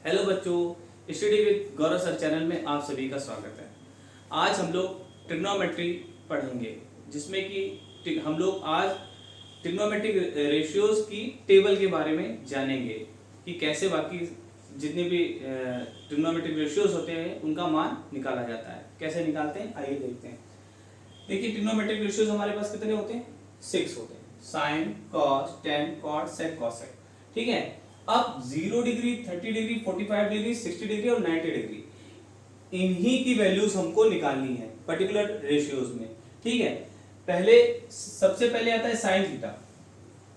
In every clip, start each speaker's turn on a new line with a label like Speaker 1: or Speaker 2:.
Speaker 1: Hello बच्चों, study with Gaurav sir channel में आप सभी का स्वागत है। आज हम लोग ट्रिग्नोमेट्री पढ़ेंगे, जिसमें कि हम लोग आज ट्रिग्नोमेट्रिक रेशियोज की टेबल के बारे में जानेंगे कि कैसे बाकी जितने भी ट्रिग्नोमेट्रिक रेशियोज होते हैं उनका मान निकाला जाता है। कैसे निकालते हैं आइए देखते हैं। देखिए, ट्रिग्नोमेट्रिक रेशियोज हमारे पास कितने होते हैं? 6 होते हैं। साइन, कॉस, टेन, कॉट, सेक, कॉसेक। ठीक है। अब 0 डिग्री, 30 डिग्री, 45 डिग्री, 60 डिग्री और 90 डिग्री, इन्हीं की वैल्यूज हमको निकालनी है पर्टिकुलर रेशियोज में। ठीक है। सबसे पहले आता है साइन थीटा।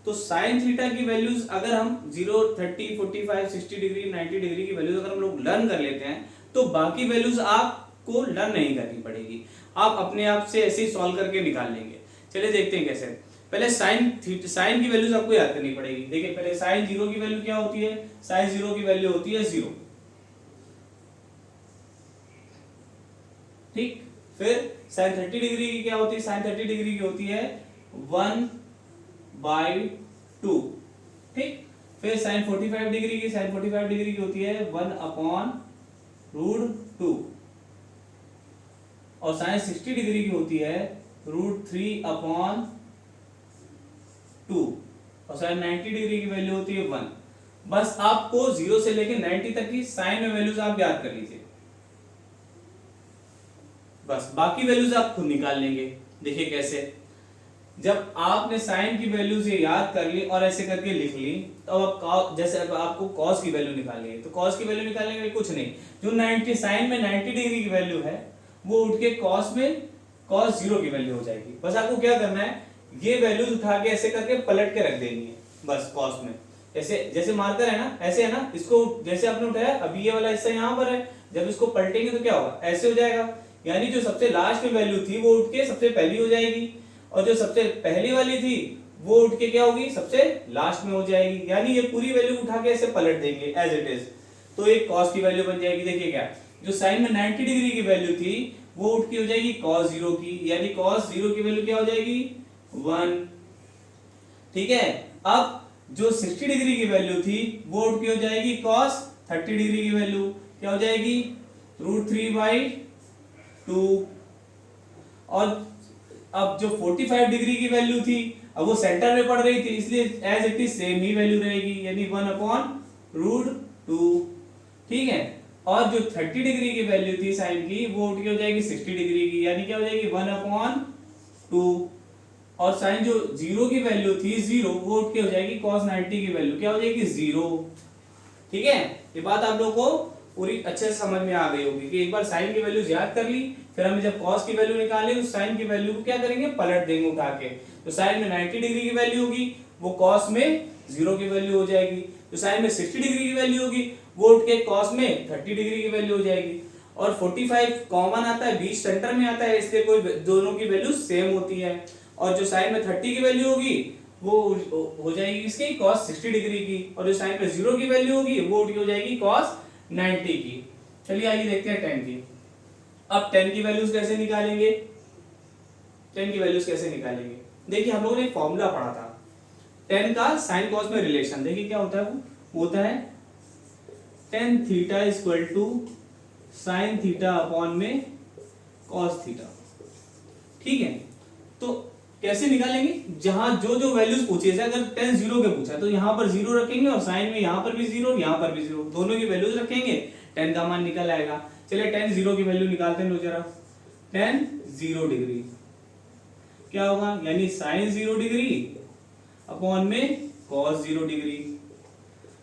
Speaker 1: तो साइन थीटा की वैल्यूज अगर हम 0, 30, 45, 60 डिग्री, 90 डिग्री की वैल्यूज अगर हम लोग लर्न कर लेते हैं तो बाकी वैल्यूज आपको लर्न नहीं करनी पड़ेगी, आप अपने आप से ऐसे ही सॉल्व करके निकाल लेंगे। चलिए देखते हैं कैसे। पहले साइन की वैल्यूज आपको याद करनी पड़ेगी। देखिए, पहले साइन 0 की वैल्यू क्या होती है? साइन 0 की वैल्यू होती है 0। ठीक। फिर साइन 30 डिग्री की क्या होती है? साइन 30 डिग्री की होती है 1/2। ठीक। फिर साइन 45 डिग्री की होती है 1/√2। और साइन 60 डिग्री की होती है √3/2। और साइन 90 डिग्री की वैल्यू होती है 1। बस आपको 0 से लेकर 90 तक की साइन में वैल्यूज आप याद कर लीजिए, बस बाकी वैल्यूज आप खुद निकाल लेंगे। देखिए कैसे। जब आपने साइन की वैल्यूज ये याद कर ली और ऐसे करके लिख ली, तो अब जैसे अब आपको कॉस की वैल्यू निकालनी है, तो कॉस की वैल्यू निकालने के लिए कुछ नहीं, जो 90 साइन में 90 डिग्री की वैल्यू है वो उठ के कॉस में कॉस 0 की वैल्यू हो जाएगी। बस आपको क्या करना है, ये वैल्यूज उठा के ऐसे करके पलट के रख देनी है बस कॉस में। जैसे मार्कर है ना, ऐसे है ना, इसको जैसे आपने उठाया, अभी ये वाला हिस्सा यहाँ पर है, जब इसको पलटेंगे तो क्या होगा, ऐसे हो जाएगा। यानी जो सबसे लास्ट में वैल्यू थी वो उठ के सबसे पहली हो जाएगी, और जो सबसे पहली वाली थी वो उठ के क्या होगी, सबसे लास्ट में हो जाएगी। यानी ये पूरी वैल्यू उठा के ऐसे पलट देंगे एज इट इज, तो एक कॉस की वैल्यू बन जाएगी। देखिए क्या, जो साइन में 90 डिग्री की वैल्यू थी वो उठ के हो जाएगी cos 0 की, यानी cos 0 की वैल्यू क्या हो जाएगी 1। ठीक है। अब जो 60 डिग्री की वैल्यू थी वो उठ के हो जाएगी cos 30 डिग्री की वैल्यू क्या हो जाएगी √3/2। और अब जो 45 डिग्री की वैल्यू थी, अब वो सेंटर में पड़ रही थी इसलिए एज इट इज सेम ही वैल्यू रहेगी, यानी 1/√2। ठीक है। और जो 30 डिग्री की वैल्यू थी साइन की वो उठ के हो जाएगी 60 डिग्री की, यानी क्या हो जाएगी 1/2। और साइन जो 0 की वैल्यू थी 0, वो उठ के हो जाएगी cos 90 की वैल्यू क्या हो जाएगी 0। ठीक है। ये बात आप लोगों को पूरी अच्छे से समझ में आ गई होगी कि एक बार साइन की वैल्यूज याद कर ली, फिर हमें जब cos की वैल्यू निकालनी तो साइन की वैल्यू को क्या करेंगे, पलट देंगे उठा के। तो साइन में 90 डिग्री की वैल्यू होगी वो cos में 0 की वैल्यू हो जाएगी। जो साइन में 60 डिग्री की वैल्यू होगी वो उठ के cos में 30 डिग्री की वैल्यू हो जाएगी। और 45 कॉमन आता है, बीच सेंटर में आता है, इसलिए कोई दोनों की वैल्यू सेम होती है। और जो साइन में 30 की वैल्यू होगी वो हो जाएगी इसकी cos 60 डिग्री की, और जो साइन में 0 की वैल्यू होगी वो उठ के हो जाएगी cos 90 की। चलिए आइए देखते हैं 10 की। अब 10 की वैल्यूज कैसे निकालेंगे? 10 की वैल्यूज कैसे निकालेंगे? देखिए, हम लोगों ने एक फॉर्मूला पढ़ा था 10 का साइन कॉस में रिलेशन। देखिए क्या होता है, वो होता है tan theta equal to sine theta upon में कॉस थीटा। ठीक है। तो कैसे निकालेंगे, जहां जो जो वैल्यूज पूछे, जैसे अगर tan 0 के पूछा तो यहां पर 0 रखेंगे, और साइन में यहां पर भी 0 और यहां पर भी 0, दोनों की वैल्यूज रखेंगे, tan का मान निकल आएगा। चलिए tan 0 की वैल्यू निकालते हैं जरा। tan 0 डिग्री क्या होगा, यानी साइन 0 डिग्री अपॉन में cos 0 डिग्री।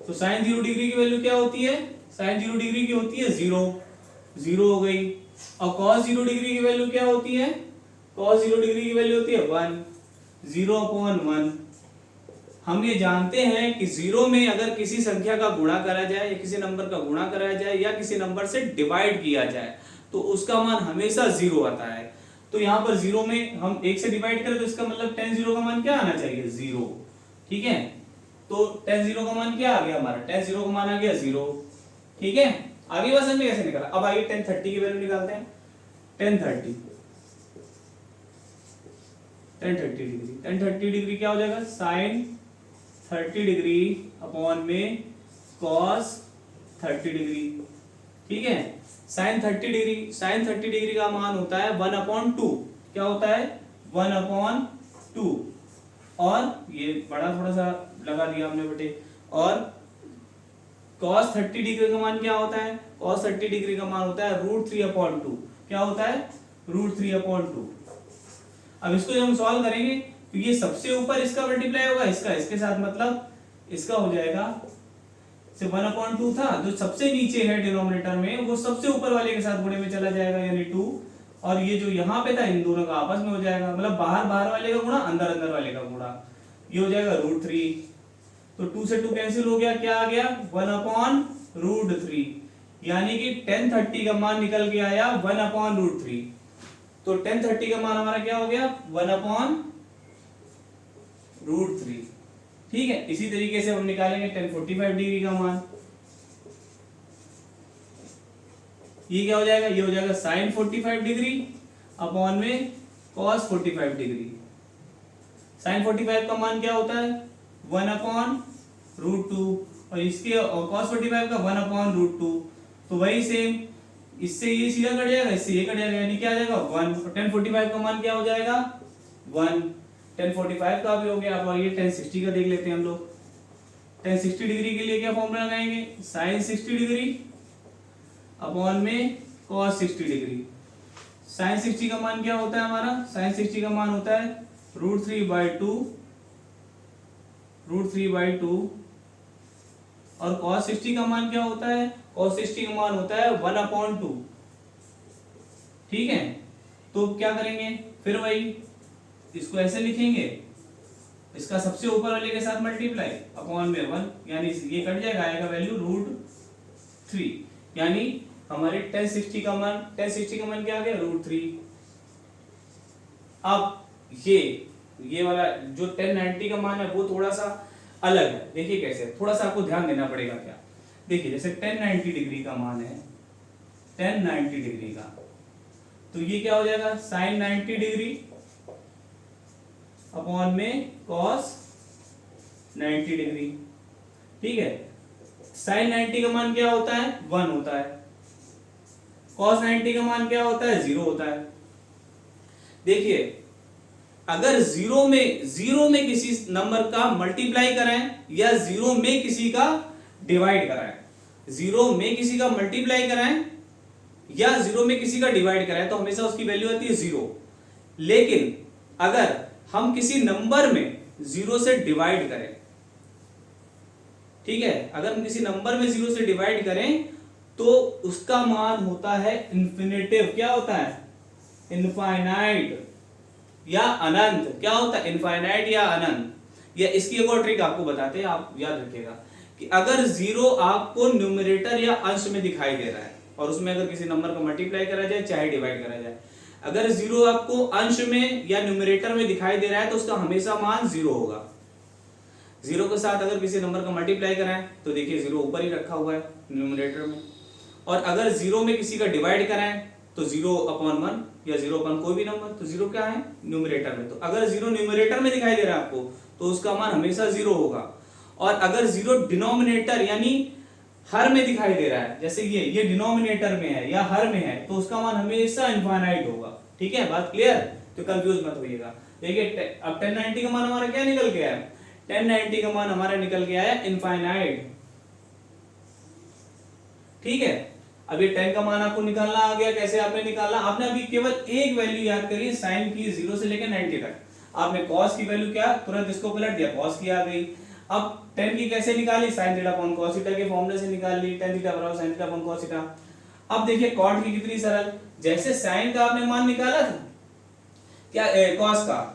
Speaker 1: तो साइन 0 डिग्री की वैल्यू क्या होती है, साइन 0 डिग्री की होती है 0 हो गई। और cos 0 डिग्री की वैल्यू क्या होती है, cos 0 डिग्री की वैल्यू होती है 1, 0/1। हम ये जानते हैं कि 0 में अगर किसी संख्या का गुणा करा जाए या किसी नंबर का गुणा कराया जाए या किसी नंबर से डिवाइड किया जाए तो उसका मान हमेशा 0 आता है। तो यहाँ पर 0 में हम 1 से डिवाइड करें तो इसका मतलब tan 0 का मान क्या आना चाहिए 0। ठीक है। तो tan 0 का मान क्या आ गया हमारा, tan 0 का मान आ गया 0। ठीक है। आगे बात समझ में कैसे निकाला। अब आगे tan 30 की वैल्यू निकालते हैं। tan 30 डिग्री क्या हो जाएगा, साइन 30 डिग्री अपॉन में cos 30 डिग्री। ठीक है, साइन 30 डिग्री, साइन 30 डिग्री का मान होता है 1/2। क्या होता है? 1/2। और ये बड़ा थोड़ा सा लगा दिया हमने बेटे। और cos 30 डिग्री का मान क्या होता है? cos 30 डिग्री का मान होता है √3/2। क्या होता है? √3/2। अब इसको जब हम सॉल्व करेंगे तो ये सबसे ऊपर इसका मल्टीप्लाई होगा इसका इसके साथ, मतलब इसका हो जाएगा से 1/2 था, जो सबसे नीचे है डिनोमिनेटर में वो सबसे ऊपर वाले के साथ गुणे में चला जाएगा, यानी 2। और ये जो यहाँ पे था इन दोनों का आपस में हो जाएगा, मतलब बाहर बाहर वाले का गुणा अंदर अंदर वाले का गुणा, ये हो जाएगा √3। तो 2 से 2 कैंसिल हो गया, क्या आ गया? 1/√3, यानी कि tan 30 का मान निकल के आया 1/√3। तो tan 30 का मान हमारा क्या हो गया? 1/√3। ठीक है, इसी तरीके से हम निकालेंगे tan 45 डिग्री का मान। ये क्या हो जाएगा? ये हो जाएगा sin 45 डिग्री अपॉन में cos 45 डिग्री। sin 45 का मान क्या होता है? 1/√2, और इसके cos 45 का 1/√2। तो वही सेम, इससे ये सीधा कट जाएगा, इससे ये कट जाएगा, यानी क्या आ जाएगा? 1। और tan 45 का मान क्या हो जाएगा? 1। tan 45 का भी हो गया। अब ये tan 60 का देख लेते हैं हम लोग। tan 60 डिग्री के लिए क्या फॉर्मूला लगाएंगे? sin 60 डिग्री अपॉन में cos 60 डिग्री। sin 60 का मान क्या होता है हमारा? sin 60 का मान होता है √3/2। और cos 60 का मान क्या होता है? cos 60 का मान होता है 1/2। ठीक है, तो क्या करेंगे फिर? वही इसको ऐसे लिखेंगे, इसका सबसे ऊपर वाले के साथ मल्टीप्लाई अपॉन में 1, यानी ये कट जाएगा, आएगा वैल्यू √3, यानी हमारे tan 60 का मान क्या आ गया? √3। अब ये वाला जो tan 90 का मान है वो थोड़ा सा अलग है। देखिए कैसे, थोड़ा सा आपको ध्यान देना पड़ेगा। क्या? देखिए जैसे tan 90 डिग्री का मान है, tan 90 डिग्री का, तो ये क्या हो जाएगा? sin 90 डिग्री अपॉन में cos 90 डिग्री। ठीक है, sin 90 का मान क्या होता है? 1 होता है। cos 90 का मान क्या होता है? 0 होता है। देखिए, अगर जीरो में किसी नंबर का मल्टीप्लाई कराएं या जीरो में किसी का डिवाइड कराएं, जीरो में किसी का मल्टीप्लाई कराएं या जीरो में किसी का डिवाइड कराएं, तो हमेशा उसकी वैल्यू आती है 0। लेकिन अगर हम किसी नंबर में 0 से डिवाइड करें, ठीक है, अगर हम किसी नंबर में 0 से डिवाइड करें तो उसका मान होता है इंफिनिटिव। क्या होता है? इनफाइनाइट या अनंत। क्या होता है? इनफाइनाइट या अनंत। या इसकी एक और ट्रिक आपको बताते हैं, आप याद रखिएगा कि अगर 0 आपको न्यूमरेटर या अंश में दिखाई दे रहा है और उसमें अगर किसी नंबर का मल्टीप्लाई करा जाए चाहे डिवाइड करा जाए, अगर 0 आपको अंश में या न्यूमरेटर में दिखाई दे रहा है तो उसका हमेशा मान 0 होगा। 0 के साथ अगर किसी नंबर का मल्टीप्लाई कराएं तो देखिए 0 ऊपर ही रखा हुआ है न्यूमरेटर में, और अगर 0 में किसी का डिवाइड कराएं तो 0/1 या 0/1 कोई भी नंबर, तो 0 क्या है? न्यूमरेटर में। तो अगर 0 न्यूमरेटर में दिखाई दे रहा है आपको तो उसका मान हमेशा 0 होगा। और अगर 0 डिनोमिनेटर यानी हर में दिखाई दे रहा है, जैसे ये डिनोमिनेटर में है या हर में है, तो उसका मान हमेशा इनफाइनाइट होगा। ठीक है, बात क्लियर? तो कंफ्यूज मत होइएगा। देखिए अब tan 90 का मान हमारा क्या निकल गया है? tan 90 का मान हमारा निकल गया है इनफाइनाइट। ठीक है, अब ये tan का मान आपको निकालना आ गया। कैसे आपने निकालना? आपने अभी केवल एक वैल्यू याद करी, sin की 0 से लेकर 90 तक। आपने cos की वैल्यू क्या, तुरंत इसको पलट दिया, cos की आ गई। अब tan की कैसे निकाली? sin theta upon cos theta के फॉर्मूले से निकाल ली, tan थीटा बराबर sin theta upon cos theta. अब देखिए cot की कितनी सरल, जैसे sin का आपने मान निकाला था, क्या cos का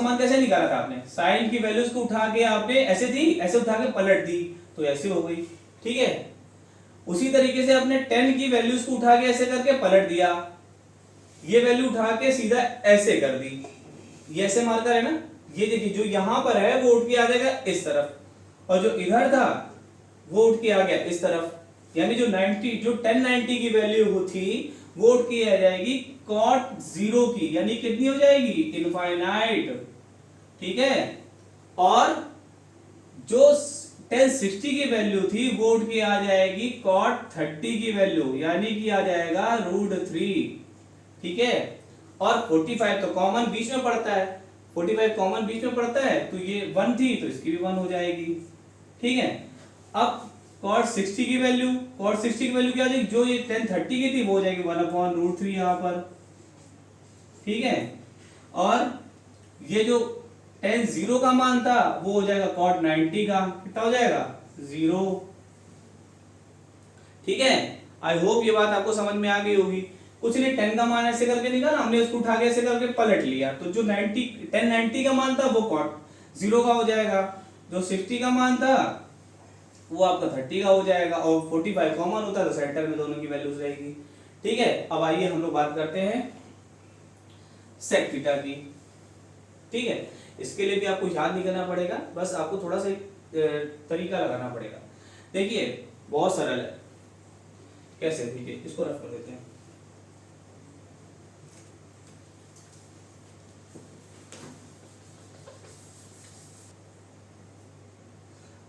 Speaker 1: मान कैसे निकाला था आपने? sin की वैल्यूज को उठा के आपने ऐसे थी, ऐसे उठा के पलट दी तो ऐसे हो गई। ठीक है, उसी तरीके से आपने tan की वैल्यूज को उठा के ऐसे करके पलट दिया, ये वैल्यू उठा के सीधा ऐसे कर दी, ये ऐसे मार्कर है ना, ये देखिए जो यहां पर है वो उठ के आ जाएगा इस तरफ, और जो इधर था वो उठ के आ गया इस तरफ, यानी जो tan 90 की वैल्यू वो थी वो उठ के आ जाएगी cot 0 की, यानी कितनी हो जाएगी? इनफाइनाइट। ठीक है, और जो tan 60 की वैल्यू थी वो उठ के आ जाएगी cot 30 की वैल्यू, यानी कि आ जाएगा √3। ठीक है, और 45 तो कॉमन बीच में पड़ता है, 45 कॉमन बीच में पड़ता है, तो ये 1 थी तो इसकी भी 1 हो जाएगी। ठीक है, अब cot 60 की वैल्यू, cot 60 की वैल्यू क्या हो जाएगी, जो ये tan 30 की थी वो हो जाएगी 1/√3 यहाँ पर। ठीक है, और ये जो tan 0 का मान था वो हो जाएगा cot 90 का, कितना हो जाएगा 0। ठीक है, आई होप ये बात आपको समझ में आ गई होगी। कुछ नहीं, tan का मान ऐसे करके निकाला हमने, उसको उठा के ऐसे करके पलट लिया, तो जो 90 tan 90 का मान था वो cot 0 का हो जाएगा, जो 60 का मान था वो आपका 30 का हो जाएगा, और 45 कॉमन होता है तो सेंटर में दोनों की वैल्यूज रहेगी। ठीक है, अब आइए हम लोग बात करते हैं sec थीटा की। ठीक है, इसके लिए भी आपको याद नहीं करना पड़ेगा, बस आपको थोड़ा सा तरीका लगाना पड़ेगा। देखिए बहुत सरल है, कैसे, ठीक है, इसको रफ कर देते हैं।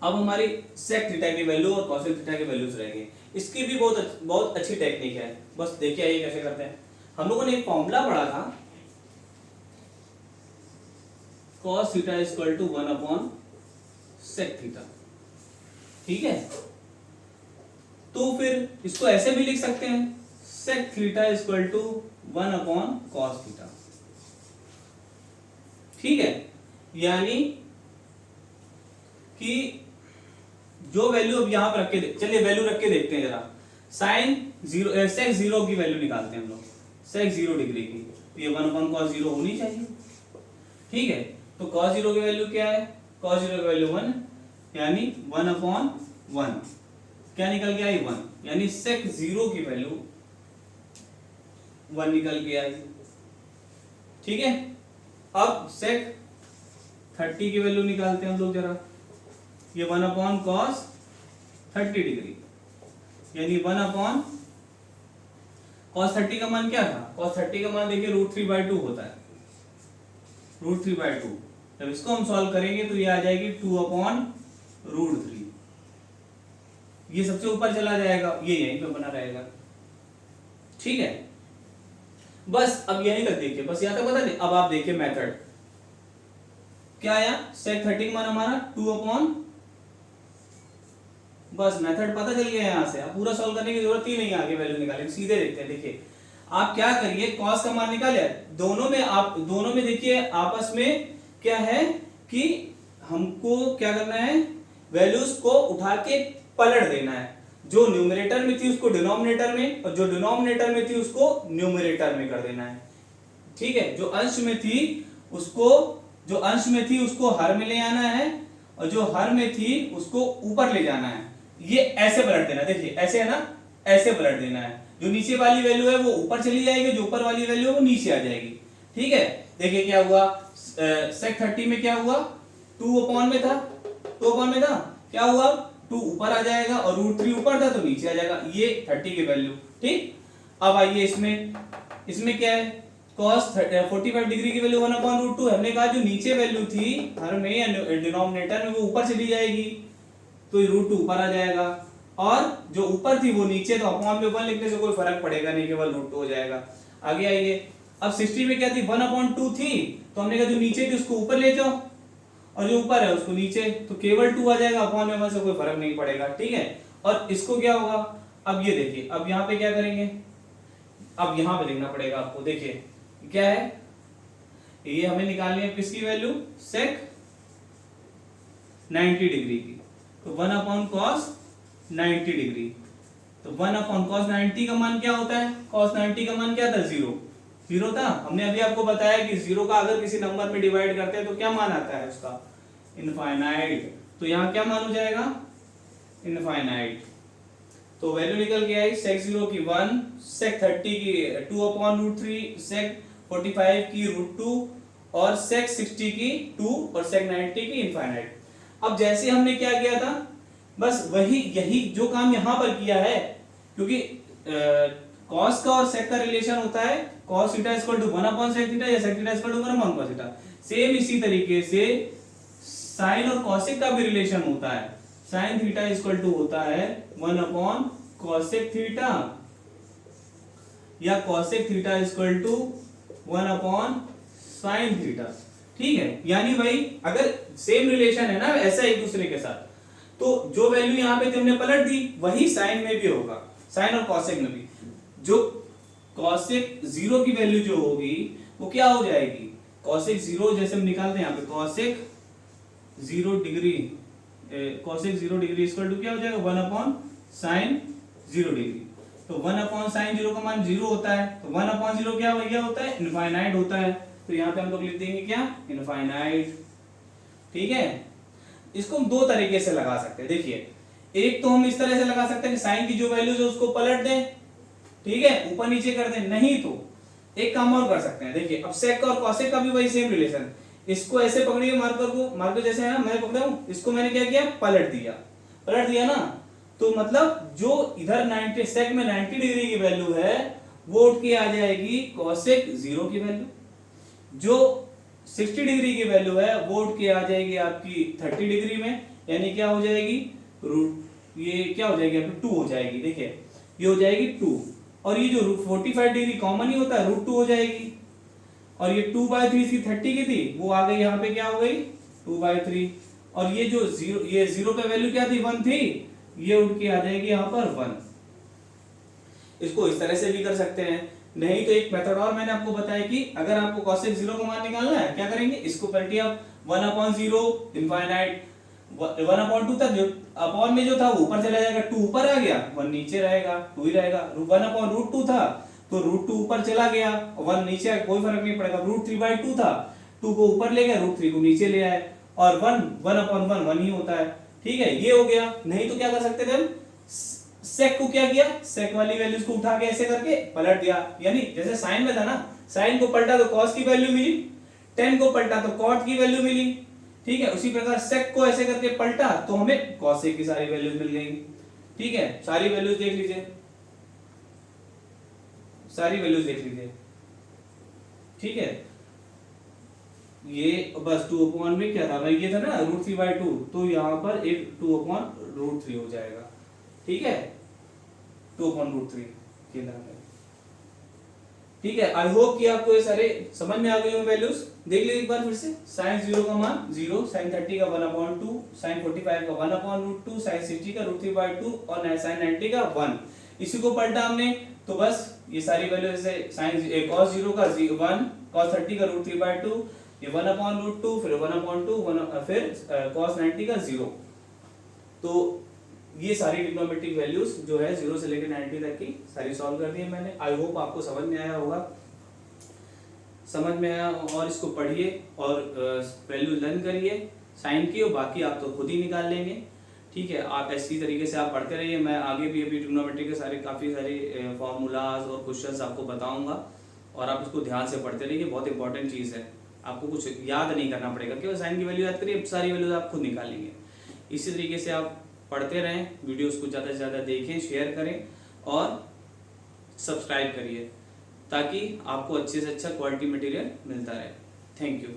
Speaker 1: अब हमारी sec थीटा की वैल्यू और cosec थीटा की वैल्यूज रहेंगे। इसकी भी बहुत अच्छी टेक्निक है, बस देखिए ये कैसे करते हैं। हम लोगों ने एक फॉर्मूला पढ़ा था, cos theta equal to 1/sec theta. ठीक है, तो फिर इसको ऐसे भी लिख सकते हैं, sec theta equal to 1/cos theta. ठीक है, यानी कि जो वैल्यू अब यहां पर रख के, चलिए वैल्यू रख के देखते हैं जरा। साइन 0 sec 0 की वैल्यू निकालते हैं हम लोग, sec 0 डिग्री की, तो ये 1/cos 0 होनी चाहिए। ठीक है, तो cos 0 की वैल्यू क्या है, cos 0 की वैल्यू 1, यानी 1/1 क्या निकल के आई 1, यानी sec 0 की वैल्यू 1 निकल के आई। ठीक है, अब sec 30 की वैल्यू निकालते हैं हम लोग जरा, ये 1/cos 30 डिग्री, यानी 1/cos 30 का मान क्या था, cos 30 का मान देखिए √3/2 होता है, √3/2। जब इसको हम सॉल्व करेंगे तो ये आ जाएगी 2/√3। ये सबसे ऊपर चला जाएगा, ये यहीं पे बना रहेगा। ठीक है, बस अब यहीं तक देखिए, बस यहाँ तक बता दें। अब आप देखिए मेथड क्या आया, sec 30 मान हमारा 2/, बस मेथड पता चल गया यहां से, अब पूरा सॉल्व करने की जरूरत ही नहीं है, आगे वैल्यू निकालेंगे, सीधे देखते हैं। देखिए आप क्या करिए, cos का मान निकाले, दोनों में देखिए आपस में क्या है कि हमको क्या करना है, वैल्यूज को उठा के पलट देना है। जो न्यूमरेटर में थी उसको डिनोमिनेटर में, और जो डिनोमिनेटर में थी उसको न्यूमरेटर में कर देना है। ठीक है, जो अंश में थी उसको हर में ले आना है, और जो हर में थी उसको ऊपर ले जाना है। ये ऐसे पलट देना, देखिए ऐसे है ना, ऐसे पलट देना है। जो नीचे वाली वैल्यू है वो ऊपर चली जाएगी, जो ऊपर वाली वैल्यू है वो नीचे आ जाएगी। ठीक है, देखिए क्या हुआ, sec 30 में क्या हुआ, 2/, में था, 2/, में था, क्या हुआ 2 ऊपर आ जाएगा, और √3 ऊपर था तो नीचे आ जाएगा, ये 30 की वैल्यू। ठीक, अब आइए इसमें क्या है, cos 45 डिग्री की वैल्यू 1/√2। हमने कहा जो नीचे वैल्यू थी हर में या डिनोमिनेटर में वो ऊपर चली जाएगी, तो √2 ऊपर आ जाएगा, और जो ऊपर थी वो नीचे, तो अपॉन में 1 लिखने से कोई फर्क पड़ेगा नहीं, केवल √2 हो जाएगा। आगे आइए, अब 60 में क्या थी, 1/2 थी, तो हमने कहा जो नीचे थी उसको ऊपर ले जाओ, और जो ऊपर है उसको नीचे, तो केवल 2 आ जाएगा, अपॉन में 1 से कोई फर्क नहीं पड़ेगा। ठीक है, और इसको क्या होगा, अब ये देखिए, अब यहाँ पे क्या करेंगे, अब यहाँ पे देखना पड़ेगा आपको। देखिए क्या है, ये हमें निकालनी है किसकी वैल्यू, sec 90 डिग्री की, तो 1/cos 90 डिग्री, तो 1/cos 90 का मान क्या होता है, cos 90 का मान क्या था, 0 था। हमने अभी आपको बताया कि 0 का अगर किसी नंबर में डिवाइड करते हैं तो क्या मान आता है उसका, इनफाइनाइट। तो यहाँ क्या मान हो जाएगा, इनफाइनाइट। तो वैल्यू निकल के आई sec 0 की 1, sec 30 की 2/√3, sec 45 की √2, और sec 60 की 2, और sec 90 की इनफाइनाइट। अब जैसे हमने क्या किया था, बस यही जो काम यहां पर किया है, क्योंकि cos का और sec का रिलेशन होता है cos theta equal to 1/sec theta, या sec theta equal to 1/cos theta. Same इसी तरीके से sin और cosec का भी रिलेशन होता है, साइन थीटा इक्वल टू होता है 1 अपॉन कॉसेक थीटा, या cosec theta equal to 1 upon sine theta. ठीक है, यानी भाई अगर सेम रिलेशन है ना ऐसा एक दूसरे के साथ, तो जो वैल्यू यहाँ पे तुमने पलट दी वही साइन में भी होगा, साइन और कॉसेक में भी। जो कॉसेक जीरो की वैल्यू जो होगी वो क्या हो जाएगी, कॉसेक जीरो जैसे हम निकालते हैं यहाँ पे cosec 0 degree, cosec 0 degree equal to क्या हो जाएगा 1 अपॉन साइन 0 डिग्री। तो 1 अपॉन साइन 0 का मान 0 होता है, तो 1 अपॉन 0 क्या भैया होता है, इनफाइनाइट होता है। तो यहाँ पे हम लोग लिख देंगे क्या, इनफाइनाइट। ठीक है, इसको हम दो तरीके से लगा सकते हैं। देखिए, एक तो हम इस तरह से लगा सकते हैं कि साइन की जो वैल्यूज है उसको पलट दें, ठीक है, ऊपर नीचे कर दें। नहीं तो एक काम और कर सकते हैं। देखिए, अब सेक और कॉसेक का भी वही सेम रिलेशन, इसको ऐसे पकड़िए मार्कर को, मार्कर जैसे है ना मैं पकड़ा हूं, इसको मैंने क्या किया, पलट दिया ना, तो मतलब जो इधर 90 सेक में 90 डिग्री की वैल्यू है वो उठ के आ जाएगी कॉसेक 0 की वैल्यू, जो 60 डिग्री की वैल्यू है वो उठ के आ जाएगी आपकी 30 डिग्री में, यानी क्या हो जाएगी रूट, ये क्या हो जाएगी आपकी 2 हो जाएगी। देखिए ये हो जाएगी 2, और ये जो 45 डिग्री कॉमन ही होता है √2 हो जाएगी, और ये 2/3 इसकी 30 की थी वो आ गई यहाँ पे क्या हो गई 2/3, और ये जो 0, ये 0 पे वैल्यू क्या थी 1 थी, ये उठ के आ जाएगी यहाँ पर 1। इसको इस तरह से भी कर सकते हैं, नहीं तो एक मेथड और मैंने आपको बताया कि अगर आपको कॉसेक 0 का मान निकालना है क्या करेंगे, इसको पलटिए आप 1/0 इनफाइनाइट 1/2 तक, जो अपॉन में जो था वो ऊपर चला जाएगा, 2 ऊपर आ गया 1 नीचे रहेगा, 2 ही रहेगा। 1/√2 था तो √2 ऊपर चला गया, 1 नीचे आया, कोई फर्क नहीं पड़ेगा। √3/2 था, 2 को ऊपर ले गया, √3 को नीचे ले आए, और 1/1 1 ही होता है। ठीक है, ये हो गया। नहीं तो क्या कर सकते थे हम, सेक को क्या किया, सेक वाली वैल्यूज को उठा के ऐसे करके पलट दिया, यानी जैसे साइन में था ना, साइन को पलटा तो कॉस की वैल्यू मिली, टेन को पलटा तो कॉट की वैल्यू मिली। ठीक है, उसी प्रकार सेक को ऐसे करके पलटा तो हमें कॉसेक की सारी वैल्यूज मिल गई। ठीक है, सारी वैल्यूज देख लीजिए, सारी वैल्यूज देख लीजिए। ठीक है, ये बस 2 अपॉन में क्या था भाई, ये था ना √3/2, तो यहाँ पर एक 2/√3 हो जाएगा। ठीक है, 2/√3 के नाम है। ठीक है, आई होप कि आपको ये सारे समझ में आ गए होंगे वैल्यूज। देख लीजिए एक बार फिर से, साइन 0 का मान 0, साइन 30 का 1/2, साइन 45 का 1/√2, साइन 60 का √3/2 और साइन 90 का 1। इसी को पलटा हमने तो बस ये सारी वैल्यू, जैसे साइन cos 0 का 1, cos 30 का √3/2, ये 1/√2, फिर 1/2, फिर cos 90 का 0। तो ये सारी ट्रिग्नोमेट्रिक वैल्यूज जो है 0 से लेकर 90 तक की सारी सॉल्व कर दी है मैंने। आई होप आपको समझ में आया होगा, समझ में आया, और इसको पढ़िए और वैल्यू लर्न करिए साइन की, और बाकी आप तो खुद ही निकाल लेंगे। ठीक है, आप ऐसी तरीके से आप पढ़ते रहिए, मैं आगे भी अभी ट्रिग्नोमेट्री के सारे काफ़ी सारे फॉर्मूलाज और क्वेश्चंस आपको बताऊंगा, और आप इसको ध्यान से पढ़ते रहिए, बहुत इंपॉर्टेंट चीज़ है। आपको कुछ याद नहीं करना पड़ेगा, केवल साइन की वैल्यू याद करिए, सारी वैल्यूज आप खुद निकालेंगे। इसी तरीके से आप पढ़ते रहें, वीडियोस को ज़्यादा से ज़्यादा देखें, शेयर करें और सब्सक्राइब करिए, ताकि आपको अच्छे से अच्छा क्वालिटी मटेरियल मिलता रहे। Thank you.